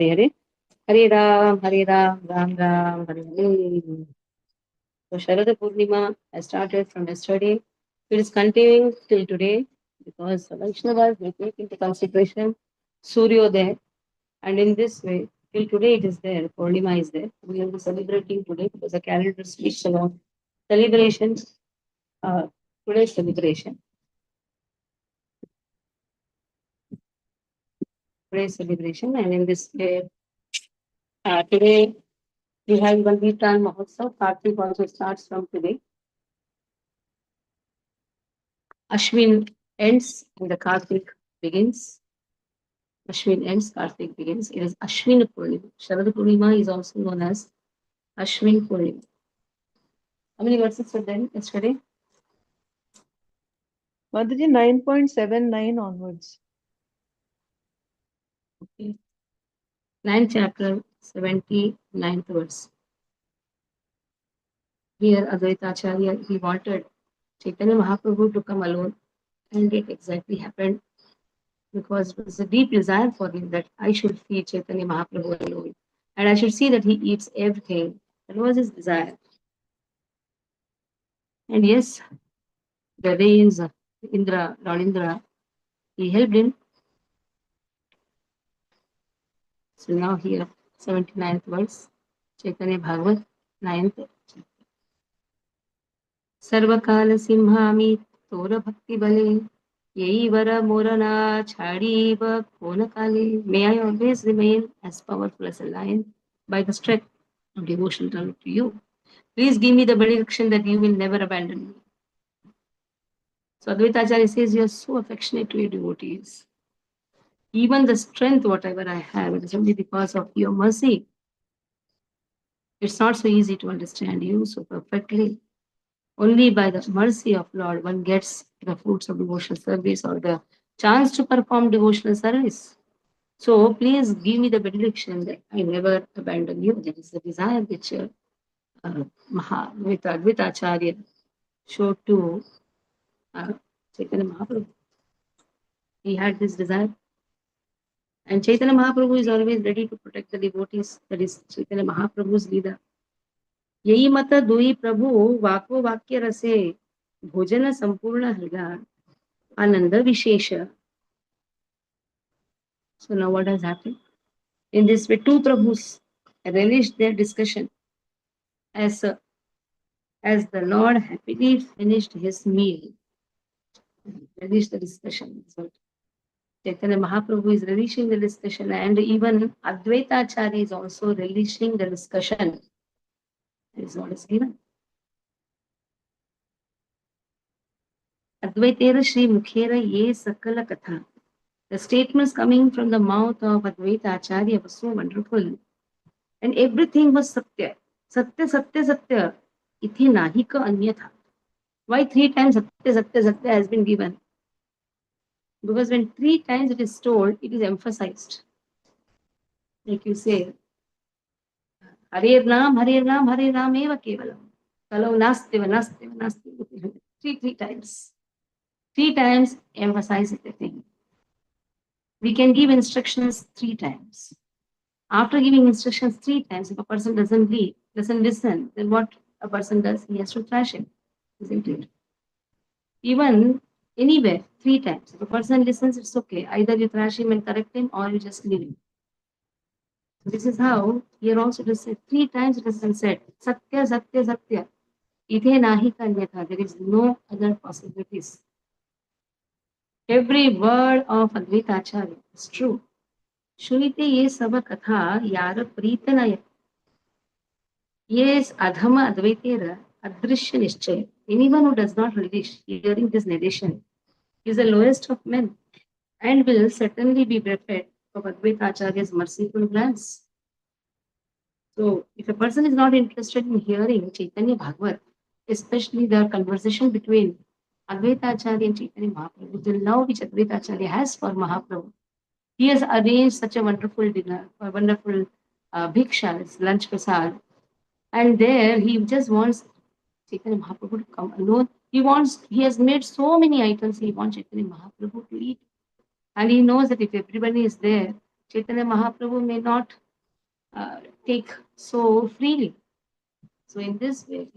Hare Hare Ram, Hare Ram, Ram Ram, Hare Hare. So Sharada Purnima has started from yesterday. It is continuing till today because Vaishnavas will take into consideration Suryodaya, and in this way, till today it is there. Purnima is there. We will be celebrating today because the calendar speaks about celebrations. Today's celebration. Today's celebration, and in this way, today we have Vanditan Mahotsav. Kartik also starts from today. Ashwin ends and the Kartik begins. Ashwin ends, Kartik begins. It is Ashwin Purnima. Sharad Purnima is also known as Ashwin Purnima. How many verses were there yesterday? Mataji, 9.79 onwards. Okay. 9th chapter, 79th verse. Here, Advaita Acharya, he wanted Chaitanya Mahaprabhu to come alone, and it exactly happened because it was a deep desire for him that I should feed Chaitanya Mahaprabhu alone, and I should see that he eats everything. That was his desire. And yes, the rains, Indra, Lord Indra, he helped him. So now here, 79th verse, Chaitanya Bhagavat, 9th chapter. Sarvakala Simhami Tora Bhakti Bale Yeivara Morana Chadiva Kona Kale. May I always remain as powerful as a lion by the strength of devotion to you. Please give me the benediction that you will never abandon me. So Advaita Acharya says, you are so affectionate to your devotees. Even the strength, whatever I have, it is only because of your mercy. It's not so easy to understand you so perfectly. Only by the mercy of Lord one gets the fruits of devotional service or the chance to perform devotional service. So please give me the benediction that I never abandon you. That is the desire which Advaita Acharya showed to Chaitanya Mahaprabhu. He had this desire. And Chaitanya Mahaprabhu is always ready to protect the devotees. That is Chaitanya Mahaprabhu's leader. यही मत दुई प्रभु वाको वाक्य रसे भोजन संपूर्ण हृगा आनंद विशेष. So now what has happened? In this way, two Prabhus relished their discussion as the Lord happily finished his meal. Relished the discussion. So Chaitanya Mahaprabhu is relishing the discussion, and even Advaita Acharya is also relishing the discussion. That is what is given. Advaitera Shri Mukhera Ye Sakala Katha. The statements coming from the mouth of Advaita Acharya was so wonderful. And everything was Satya. Satya, Satya, Satya. Ithi nahi ka anyatha. Why 3 times Satya, Satya, Satya has been given? Because when 3 times it is told, it is emphasized. Like you say, Hare Ram, Hare Ram, Hare Ram eva kevalam. Kalau nastiva, nastiva, nastiva. Three times. 3 times emphasize the thing. We can give instructions 3 times. After giving instructions 3 times, if a person doesn't listen, then what a person does, he has to thrash him, isn't it? Even anywhere, 3 times. If a person listens, it's okay. Either you thrash him and correct him, or you just leave him. So this is how here also it is said 3 times. It has been said, Satya, Satya, Satya. Ithe nahi kanyatha. There is no other possibilities. Every word of Advaita Acharya is true. Shunite ye sava katha yara pritanaya. Yes, Adhama Advaitera Adrishya Nishchay. Anyone who does not relish hearing this narration is the lowest of men and will certainly be bereft of Advaita Acharya's merciful glance. So, if a person is not interested in hearing Chaitanya Bhagavat, especially the conversation between Advaita Acharya and Chaitanya Mahaprabhu, the love which Advaita Acharya has for Mahaprabhu, he has arranged such a wonderful dinner, a wonderful bhiksha, lunch prasad, and there he just wants Chaitanya Mahaprabhu to come alone. He has made so many items he wants Chaitanya Mahaprabhu to eat. And he knows that if everybody is there, Chaitanya Mahaprabhu may not take so freely. So in this way,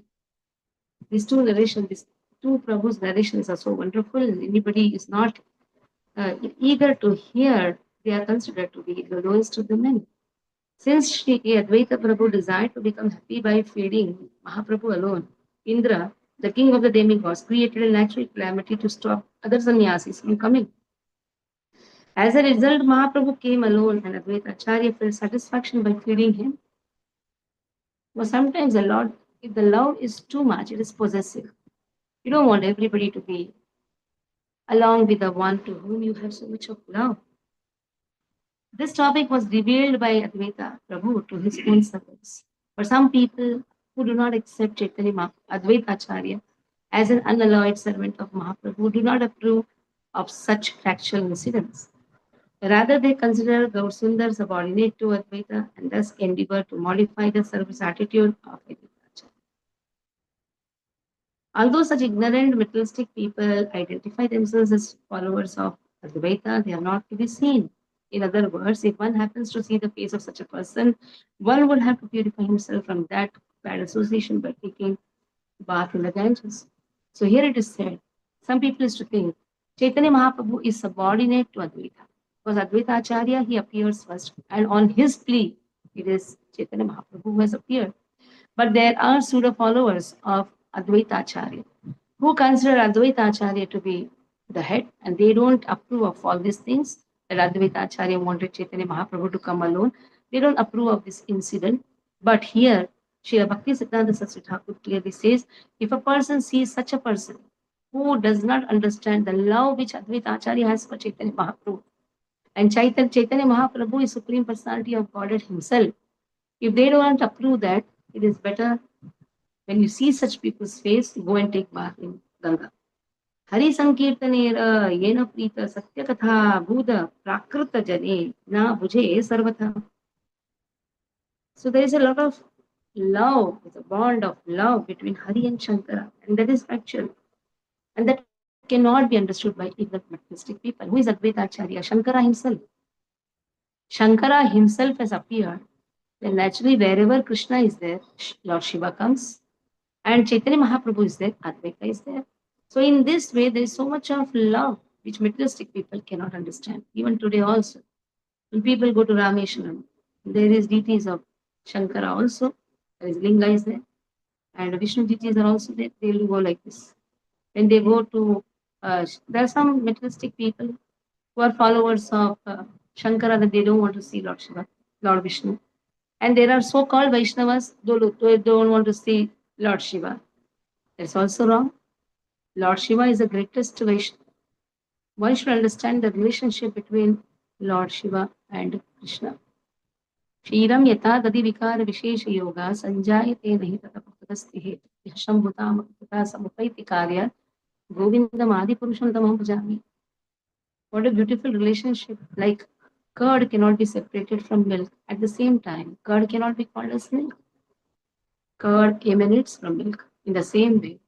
these two narrations, these two Prabhu's narrations are so wonderful. Anybody is not eager to hear, they are considered to be the lowest of the men. Since Shri Advaita Prabhu desired to become happy by feeding Mahaprabhu alone, Indra, the king of the demigods, created a natural calamity to stop other sannyasis from coming. As a result, Mahaprabhu came alone and Advaita Acharya felt satisfaction by feeding him. But sometimes if the love is too much, it is possessive. You don't want everybody to be along with the one to whom you have so much of love. This topic was revealed by Advaita Prabhu to his own servants. For some people who do not accept Chaitanya Advaita Acharya as an unalloyed servant of Mahaprabhu do not approve of such factual incidents. Rather, they consider Gaur subordinate to Advaita and thus endeavor to modify the service attitude of Advaita Acharya. Although such ignorant materialistic people identify themselves as followers of Advaita, they are not to be seen. In other words, if one happens to see the face of such a person, one would have to purify himself from that bad association by taking bath in the Ganges. So here it is said, some people used to think Chaitanya Mahaprabhu is subordinate to Advaita. Because Advaita Acharya, he appears first, and on his plea, it is Chaitanya Mahaprabhu who has appeared. But there are pseudo followers of Advaita Acharya who consider Advaita Acharya to be the head, and they don't approve of all these things. That Advaita Acharya wanted Chaitanya Mahaprabhu to come alone. They don't approve of this incident. But here, Srila Bhakti Siddhanta Saraswati Thakur clearly says, if a person sees such a person who does not understand the love which Advaita Acharya has for Chaitanya Mahaprabhu, and Chaitanya Mahaprabhu is Supreme Personality of Godhead himself, if they don't approve that, it is better when you see such people's face, go and take bath in Ganga. Hari Sankirtanera Yena Prita Satyakatha Buddha Prakrita Jane Na Bhuje Sarvatha. So there is a lot of love, it's a bond of love between Hari and Shankara, and that is actual. And that cannot be understood by ignorant materialistic people. Who is Advaita Acharya? Shankara himself. Shankara himself has appeared. Then naturally, wherever Krishna is there, Lord Shiva comes. And Chaitanya Mahaprabhu is there, Advaita is there. So in this way, there is so much of love which materialistic people cannot understand. Even today also, when people go to Rameshwaram, there is deities of Shankara also. There is Linga is there, and Vishnu deities are also there. They will go like this. When they go to, there are some materialistic people who are followers of Shankara that they don't want to see Lord Shiva, Lord Vishnu. And there are so-called Vaishnavas, they don't want to see Lord Shiva. That's also wrong. Lord Shiva is the greatest Vaishnava. One should understand the relationship between Lord Shiva and Krishna. Kshiram yata dadi vikara vishesha yoga sanjayate nahi tata shambhutam tata samupaiti karya govindam adi purusham tamam bhajami. What a beautiful relationship. Like curd cannot be separated from milk. At the same time, curd cannot be called as milk. Curd emanates from milk. In the same way,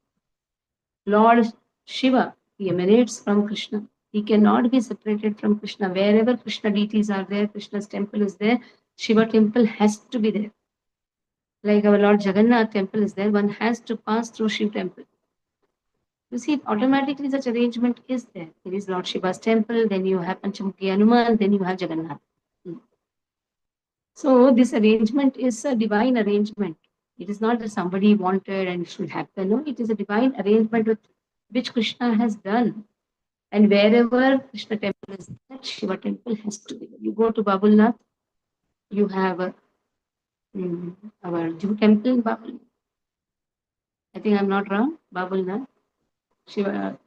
Lord Shiva, he emanates from Krishna. He cannot be separated from Krishna. Wherever Krishna deities are there, Krishna's temple is there, Shiva temple has to be there. Like our Lord Jagannath temple is there, one has to pass through Shiva temple. You see, automatically such arrangement is there. There is Lord Shiva's temple, then you have Panchamukhi Hanuman, then you have Jagannath. So this arrangement is a divine arrangement. It is not that somebody wanted and it should happen. No, it is a divine arrangement with which Krishna has done. And wherever Krishna temple is there, Shiva temple has to be there. You go to Babulnath, you have our Jew temple in Babulnath. I think I'm not wrong. Babulnath, Shiva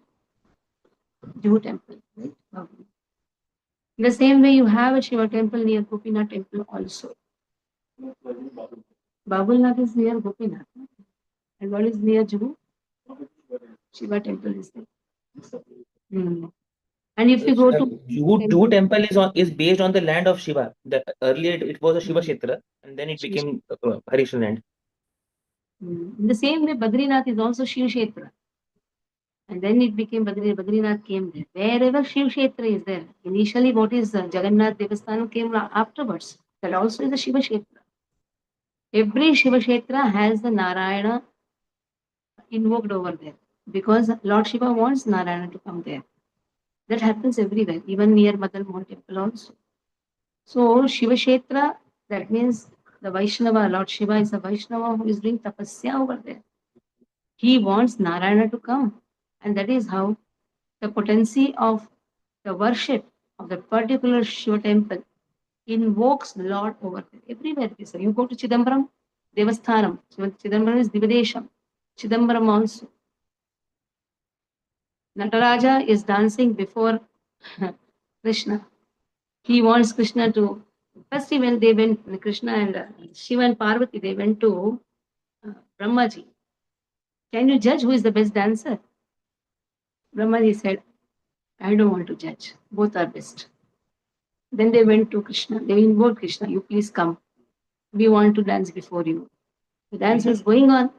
Jew temple, right? Babulnath. In the same way, you have a Shiva temple near Gopinath temple also. Babulnath is near Gopinath. And what is near Jew? Shiva temple is there. And if you go to Juhu temple is based on the land of Shiva. Earlier it was a Shiva Kshetra, and then it became Harishna land. In the same way, Badrinath is also Shiva Kshetra. And then it became Badrinath came there. Wherever Shiv Kshetra is there, initially what is Jagannath Devasthanam came afterwards. That also is a Shiva Kshetra. Every Shiva Kshetra has the Narayana invoked over there because Lord Shiva wants Narayana to come there. That happens everywhere, even near Madan Mohan temple also. So Shiva Kshetra, that means the Vaishnava, Lord Shiva is a Vaishnava who is doing tapasya over there. He wants Narayana to come. And that is how the potency of the worship of the particular Shiva temple invokes Lord over there. Everywhere it is. You go to Chidambaram, Devasthanam. Chidambaram is Divadesham. Chidambaram also. Nataraja is dancing before Krishna. He wants Krishna to. First, when they went, Krishna and Shiva and Parvati, they went to Brahmaji. Can you judge who is the best dancer? Brahmaji said, I don't want to judge. Both are best. Then they went to Krishna. They invoked Krishna. You please come. We want to dance before you. The dance was going on.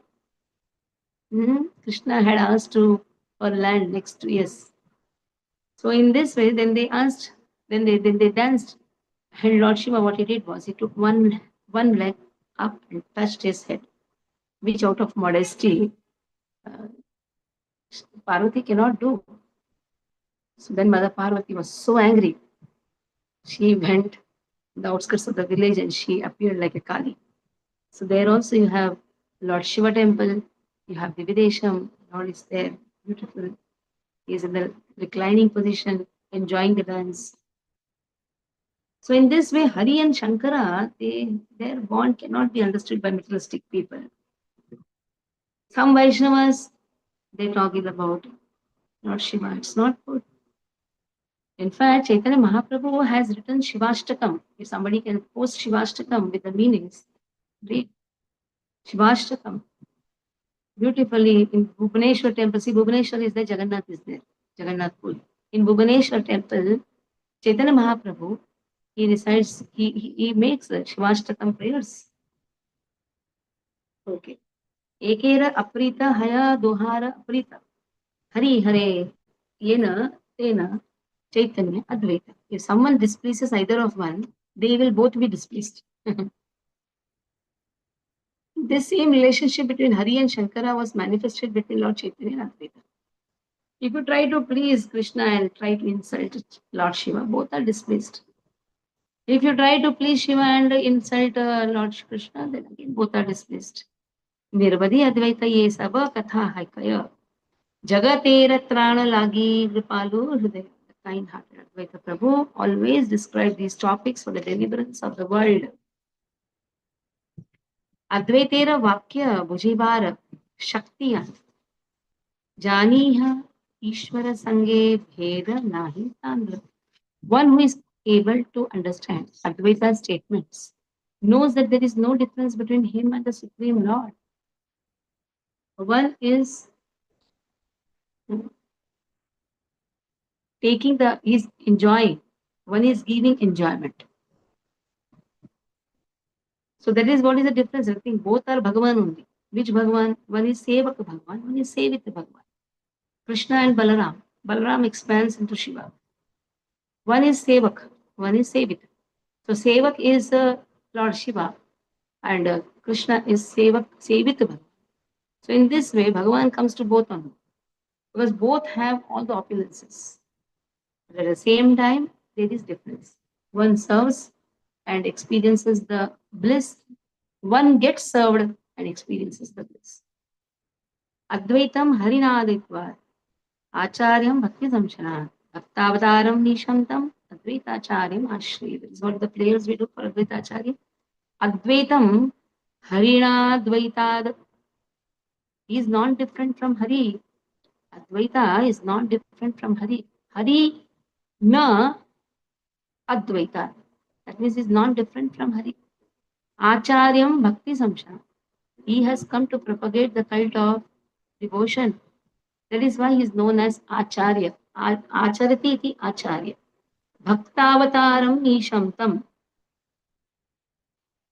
Krishna had asked to for land next 2 years. So in this way, then they asked, then they danced. And Lord Shiva, what he did was he took one leg up and touched his head, which out of modesty, uh, Parvati cannot do. So then Mother Parvati was so angry. She went the outskirts of the village and she appeared like a Kali. So there also you have Lord Shiva temple, you have Vividesham, Lord is there, beautiful. He is in the reclining position, enjoying the dance. So in this way, Hari and Shankara, their bond cannot be understood by materialistic people. Some Vaishnavas, they talk about Lord Shiva. It's not good. In fact, Chaitanya Mahaprabhu has written Shivashtakam. If somebody can post Shivashtakam with the meanings, read Shivashtakam. Beautifully in Bhubaneswar temple. See, Bhubaneswar is there, Jagannath is there, Jagannath Puri. In Bhubaneswar temple, Chaitanya Mahaprabhu, he recites, he makes the Shivashtakam prayers. Okay. Ekera aprita haya dohara aprita. Hari hare yena tena Chaitanya Advaita. If someone displeases either of one, they will both be displeased. This same relationship between Hari and Shankara was manifested between Lord Chaitanya and Advaita. If you try to please Krishna and try to insult Lord Shiva, both are displeased. If you try to please Shiva and insult Lord Krishna, then again both are displeased. Nirvadi Advaita ye saba katha haikaya. Jagatera trana lagi kripalu hridaya. The kind-hearted Advaita Prabhu always described these topics for the deliverance of the world. Advaitera vakya bhujivar shaktiya. Janiha Ishvara Sange Bheda Nahi Tandra. One who is able to understand Advaita's statements knows that there is no difference between him and the Supreme Lord. One is is enjoying, one is giving enjoyment. So that is what is the difference. I think both are Bhagavan only. Which Bhagavan? One is Sevak Bhagavan, one is Sevit Bhagavan. Krishna and Balaram. Balaram expands into Shiva. One is Sevak, one is Sevit. So Sevak is Lord Shiva and Krishna is Sevit Bhagavan. So in this way, Bhagavan comes to both on because both have all the opulences. But at the same time, there is difference. One serves and experiences the bliss. One gets served and experiences the bliss. Advaitam Harinaditva Acharyam Bhakti Samshana Bhaktavataram Nishantam Advaitacharyam Ashri. This is what the prayers we do for Advaitacharya. Advaitam Harinadvaitad is not different from Hari. Advaita is not different from Hari. Hari na Advaita. That means is not different from Hari. Acharyam Bhakti Samshana. He has come to propagate the cult of devotion. That is why he is known as Acharya. Acharati iti Acharya. Bhaktavataram Nishamtam.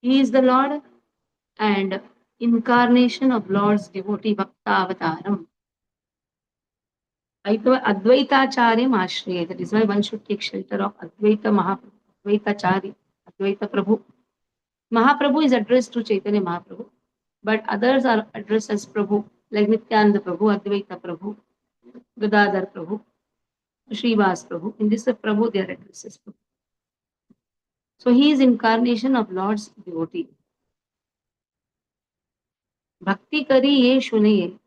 He is the Lord and incarnation of Lord's devotee Bhaktavataram. Advaitacharyam Ashray. That is why one should take shelter of Advaita Mahaprabhu, Advaitacharya, Advaita Prabhu. Mahaprabhu is addressed to Chaitanya Mahaprabhu, but others are addressed as Prabhu, like Nityananda Prabhu, Advaita Prabhu, Gadadhar Prabhu, Srivas Prabhu. In this Prabhu, they are addressed as Prabhu. So he is incarnation of Lord's devotee. Bhakti kari ye shunaye,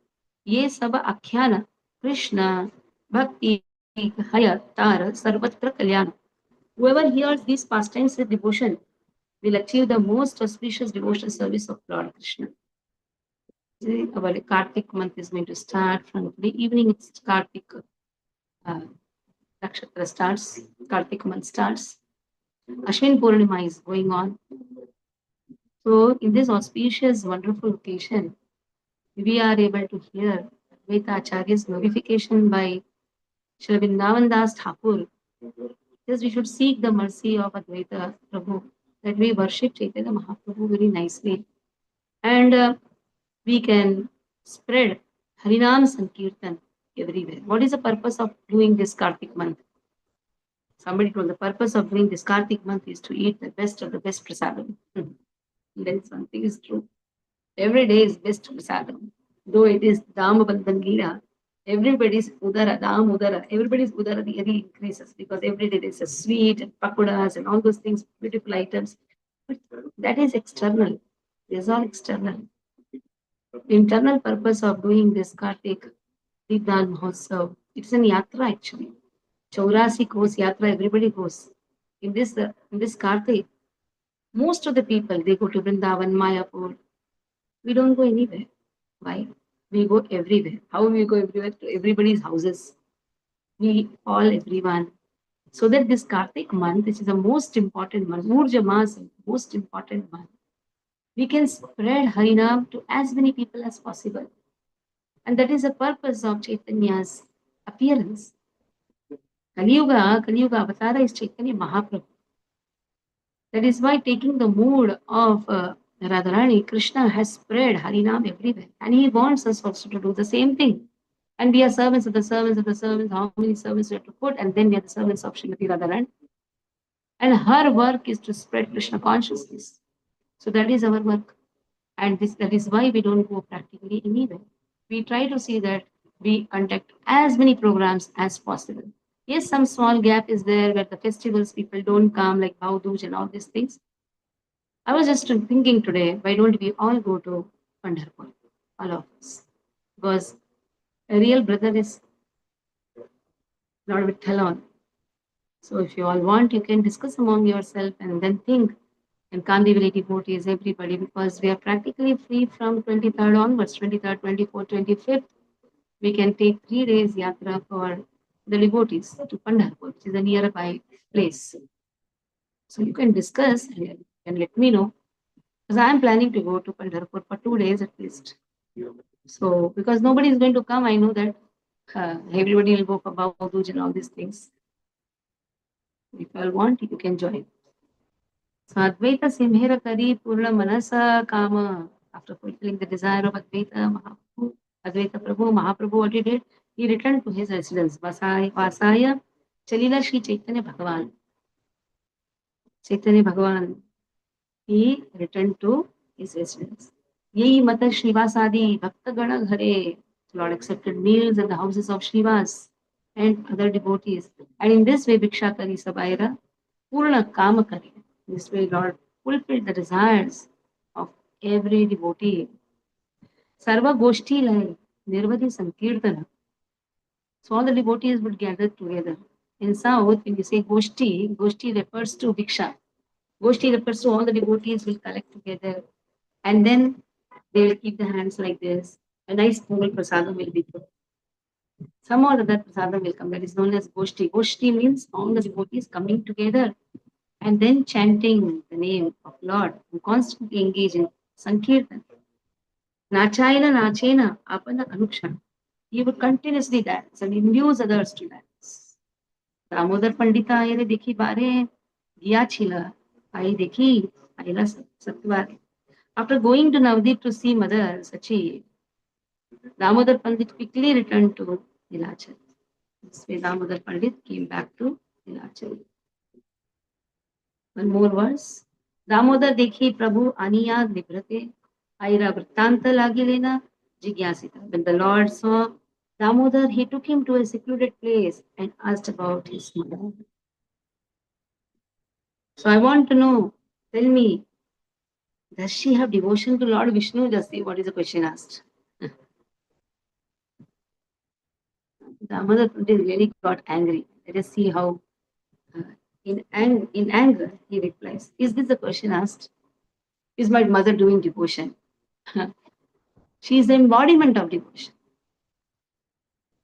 ye sab akhyana, Krishna, Bhakti, Haya, Tara, Sarvatra Kalyana. Whoever hears these pastimes with devotion will achieve the most auspicious devotional service of Lord Krishna. Our Kartik month is going to start from today evening. It's Kartik Nakshatra starts, Kartik month starts. Ashwin Purnima is going on. So, in this auspicious, wonderful occasion, we are able to hear Advaita Acharya's glorification by Shri Vrindavan Das Thakur. Yes, we should seek the mercy of Advaita Prabhu, that we worship Chaitanya Mahaprabhu very nicely. And we can spread Harinam Sankirtan everywhere. What is the purpose of doing this Kartik month? Somebody told the purpose of doing this Kartik month is to eat the best of the best prasadam. Then something is true. Every day is best prasadam. Though it is Damabandhan Gira, everybody's udara, Dam udara, everybody's udara really increases because every day there's a sweet and pakodas and all those things, beautiful items. But that is external. This is all external. The internal purpose of doing this Kartik Deepdan Mahotsav, it's an yatra actually. Chaurasi goes, yatra, everybody goes. In this Kartik, most of the people, they go to Vrindavan, Mayapur. We don't go anywhere. Why? We go everywhere. How we go everywhere? To everybody's houses. We all, everyone. So that this Kartik month, which is the most important month, Urja Mas, most important month, we can spread Harinam to as many people as possible. And that is the purpose of Chaitanya's appearance. Kali Yuga Avatara is Chaitanya Mahaprabhu. That is why taking the mood of Radharani, Krishna has spread Harinam everywhere. And he wants us also to do the same thing. And we are servants of the servants of the servants. How many servants we have to put? And then we are the servants of Srimati Radharani. And her work is to spread Krishna consciousness. So that is our work. And that is why we don't go practically anywhere. We try to see that we conduct as many programs as possible. Yes, some small gap is there where the festivals people don't come, like Bauduj and all these things. I was just thinking today, why don't we all go to Pandharpur, all of us? Because a real brother is not with Thalon. So if you all want, you can discuss among yourself and then think. And Kandivali devotees, everybody, because we are practically free from 23rd onwards, 23rd, 24th, 25th. We can take 3 days yatra for the devotees to Pandharpur, which is a nearby place. So you can discuss and let me know. Because I am planning to go to Pandharpur for 2 days at least. So because nobody is going to come, I know that everybody will go for Bhagawat and all these things. If you all want, you can join. So Advaita Simhera Kari Purna Manasa Kama, after fulfilling the desire of Advaita Prabhu, Mahaprabhu, what he did? He returned to his residence, Vasaya Chalila Shri Chaitanya Bhagavan. Chaitanya Bhagavan, he returned to his residence. Yehi Mata Shrivasadi Bhaktagana Ghare. Lord accepted meals at the houses of Shrivas and other devotees. And in this way, Bhiksha Kari Sabaira Purna Kama Kari. This way, Lord fulfilled the desires of every devotee. Sarva Goshti Lai, Nirvadi Sankirtana. So all the devotees would gather together. In South, when you say Goshti, Goshti refers to Bhiksha. Goshti refers to all the devotees will collect together and then they will keep the hands like this. A nice Pongal prasadam will be put. Some or other prasadam will come. That is known as Goshti. Goshti means all the devotees coming together and then chanting the name of Lord and constantly engage in Sankirtan. Nachayana Nachena Apana Anukshana. He would continuously dance and induce others to dance. Damodar Pandita Ayere Dekhi Bare Giya Chila. I Dekhi Ayla Satvare. After going to Navdeep to see Mother Sachi, Damodar Pandit quickly returned to Nilachal. This way Damodar Pandit came back to Nilachal. One more verse. Damodar dekhi Prabhu aniya nibrate, aira vrittanta lagi lena, jigyasita. When the Lord saw Damodar, he took him to a secluded place and asked about his mother. So I want to know, tell me, does she have devotion to Lord Vishnu? Just see what is the question asked. Damodar Pandit really got angry. Let us see how, uh, in anger, he replies. Is this the question asked? Is my mother doing devotion? She is the embodiment of devotion.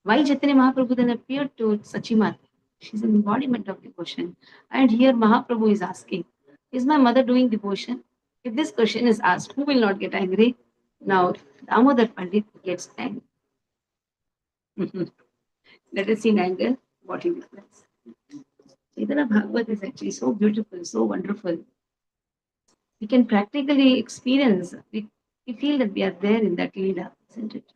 Why Chaitanya Mahaprabhu then appeared to Sachimata? She's an embodiment of devotion. And here Mahaprabhu is asking, is my mother doing devotion? If this question is asked, who will not get angry? Now, Damodar Pandit gets angry. Let us see in anger what he replies. Chaitanya Bhagawat is actually so beautiful, so wonderful. We can practically experience, we feel that we are there in that Leela, isn't it?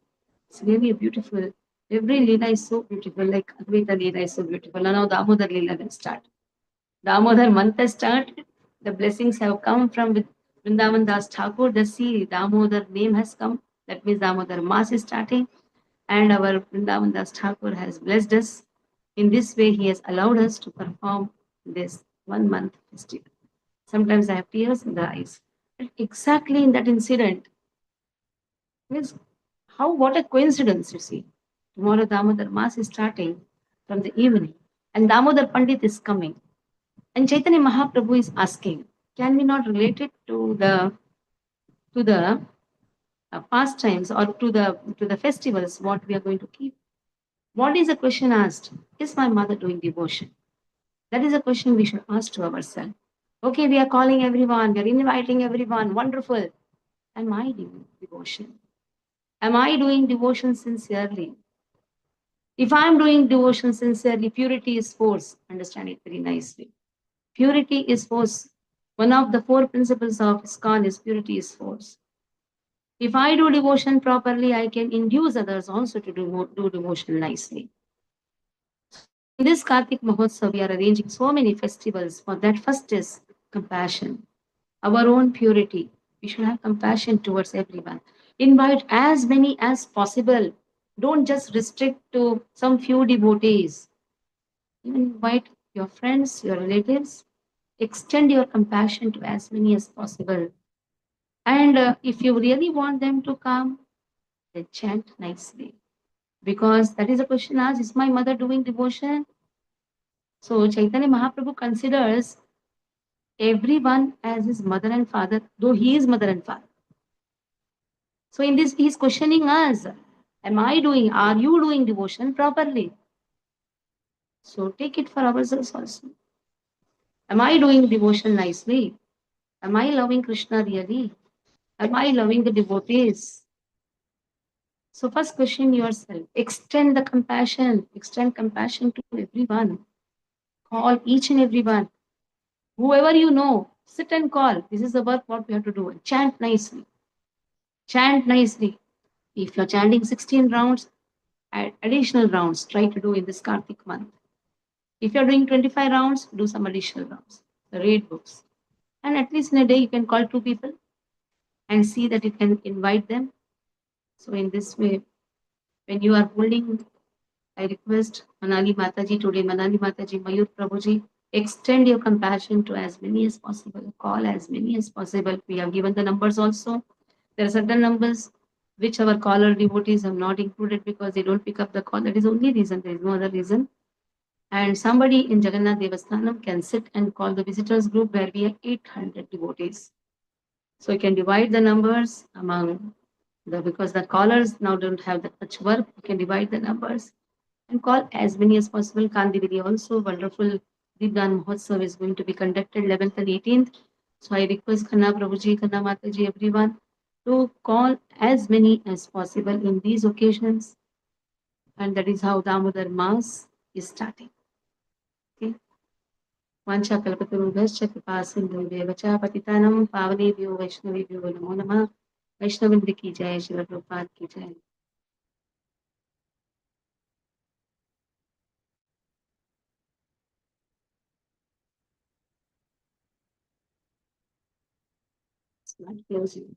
It's really a beautiful, every Leela is so beautiful, like Advaita Leela is so beautiful. Now Damodar Leela will start. Damodar month has started. The blessings have come from Vrindavan Das Thakur. The sea, Damodar name has come. That means Damodar Mass is starting. And our Vrindavan Das Thakur has blessed us. In this way, he has allowed us to perform this 1 month festival. Sometimes I have tears in the eyes. And exactly in that incident, means how, what a coincidence, you see. Tomorrow Damodar Mass is starting from the evening, and Damodar Pandit is coming. And Chaitanya Mahaprabhu is asking, can we not relate it to the pastimes or to the festivals what we are going to keep? What is the question asked? Is my mother doing devotion? That is a question we should ask to ourselves. Okay, we are calling everyone, we are inviting everyone. Wonderful. Am I doing devotion? Am I doing devotion sincerely? If I am doing devotion sincerely, purity is force. Understand it very nicely. Purity is force. One of the 4 principles of ISKCON is purity is force. If I do devotion properly, I can induce others also to do devotion nicely. So in this Kartik Mahotsav, we are arranging so many festivals. For that, first is compassion, our own purity. We should have compassion towards everyone. Invite as many as possible. Don't just restrict to some few devotees. Even invite your friends, your relatives. Extend your compassion to as many as possible. And if you really want them to come, then chant nicely. Because that is a question asked, is my mother doing devotion? So Chaitanya Mahaprabhu considers everyone as his mother and father, though he is mother and father. So in this, he is questioning us. Are you doing devotion properly? So take it for ourselves also. Am I doing devotion nicely? Am I loving Krishna really? Am I loving the devotees? So first question yourself. Extend compassion to everyone. Call each and everyone. Whoever you know, sit and call. This is the work what we have to do. Chant nicely. Chant nicely. If you're chanting 16 rounds, add additional rounds. Try to do in this Kartik month. If you're doing 25 rounds, do some additional rounds. Read books. And at least in a day, you can call 2 people and see that you can invite them. So in this way, when you are holding, I request Manali Mataji today, Manali Mataji, Mayur Prabhuji, extend your compassion to as many as possible. Call as many as possible. We have given the numbers also. There are certain numbers which our caller devotees have not included because they don't pick up the call. That is the only reason. There is no other reason. And somebody in Jagannath Devasthanam can sit and call the visitors group where we have 800 devotees. So you can divide the numbers among because the callers now don't have that much work, you can divide the numbers and call as many as possible. Kandividi also, wonderful Deepdan Mahotsav is going to be conducted 11th and 18th. So I request Khanna Prabhuji, Khanna Mataji, everyone to call as many as possible in these occasions. And that is how Damodar Mass is starting. Okay. वाञ्छा कल्पतरुभ्यश्च कृपा सिन्धुभ्येव च पतितानां पावनेभ्यो वैष्णवेभ्यो नमो नमः. वैष्णववृंद की जय, श्रील प्रभुपाद की जय. not closing.